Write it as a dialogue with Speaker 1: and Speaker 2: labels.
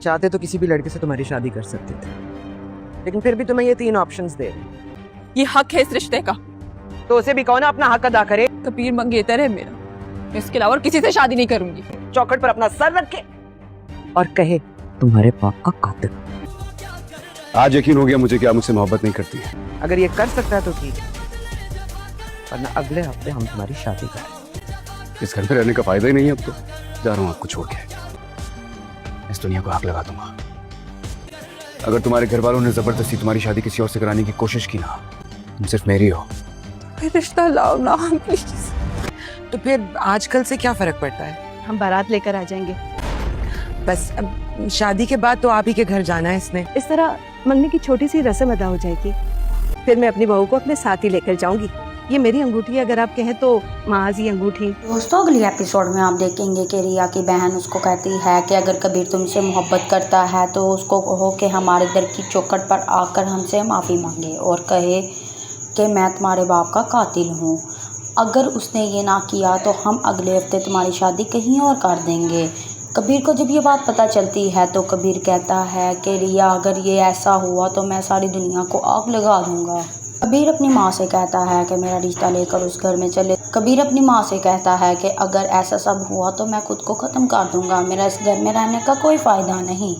Speaker 1: चाहते तो किसी भी लड़के से तुम्हारी शादी कर सकते थे, लेकिन फिर भी तुम्हें ये 3 ऑप्शंस दे रहे हैं।
Speaker 2: ये हक है इस रिश्ते का।
Speaker 1: तो उसे भी कहो ना अपना हक अदा करे।
Speaker 2: कबीर मंगेतर है मेरा, मैं इसके अलावा और किसी से शादी नहीं करूंगी।
Speaker 1: चौखट पर अपना सर रखे और कहे तुम्हारे बाप का कातिल।
Speaker 3: आज यकीन हो गया मुझे कि आप मुझसे मोहब्बत नहीं करती है।
Speaker 1: अगर ये कर सकता है तो ठीक है, वरना अगले हफ्ते हम तुम्हारी शादी करें।
Speaker 3: इस घर पे रहने का फायदा ही नहीं है। अब तो जा रहा हूँ आपको छोड़ के। इस दुनिया को आग लगा दूंगा। अगर तुम्हारे घर वालों ने जबरदस्ती तुम्हारी शादी किसी और से कराने की कोशिश की ना, तुम सिर्फ मेरी हो।
Speaker 2: रिश्ता लाओ ना प्लीज।
Speaker 1: तो फिर आजकल से क्या फर्क पड़ता है?
Speaker 4: हम बारात लेकर आ जाएंगे।
Speaker 1: बस अब शादी के बाद तो आप ही के घर जाना है इसने।
Speaker 4: इस तरह मंगनी की छोटी सी रस्म अदा हो जाएगी, फिर मैं अपनी बहू को अपने साथ ही लेकर जाऊंगी। ये मेरी अंगूठी, अगर आप कहें तो माज ही अंगूठी।
Speaker 5: दोस्तों, अगली एपिसोड में आप देखेंगे कि रिया की बहन उसको कहती है कि अगर कबीर तुमसे मोहब्बत करता है तो उसको कहो कि हमारे दर की चौखट पर आकर हमसे माफ़ी मांगे और कहे कि मैं तुम्हारे बाप का कातिल हूँ। अगर उसने ये ना किया तो हम अगले हफ्ते तुम्हारी शादी कहीं और कर देंगे। कबीर को जब ये बात पता चलती है तो कबीर कहता है कि रिया, अगर ये ऐसा हुआ तो मैं सारी दुनिया को आग लगा दूंगा। कबीर अपनी माँ से कहता है कि मेरा रिश्ता लेकर उस घर में चले। कबीर अपनी माँ से कहता है कि अगर ऐसा सब हुआ तो मैं खुद को ख़त्म कर दूंगा, मेरा इस घर में रहने का कोई फ़ायदा नहीं।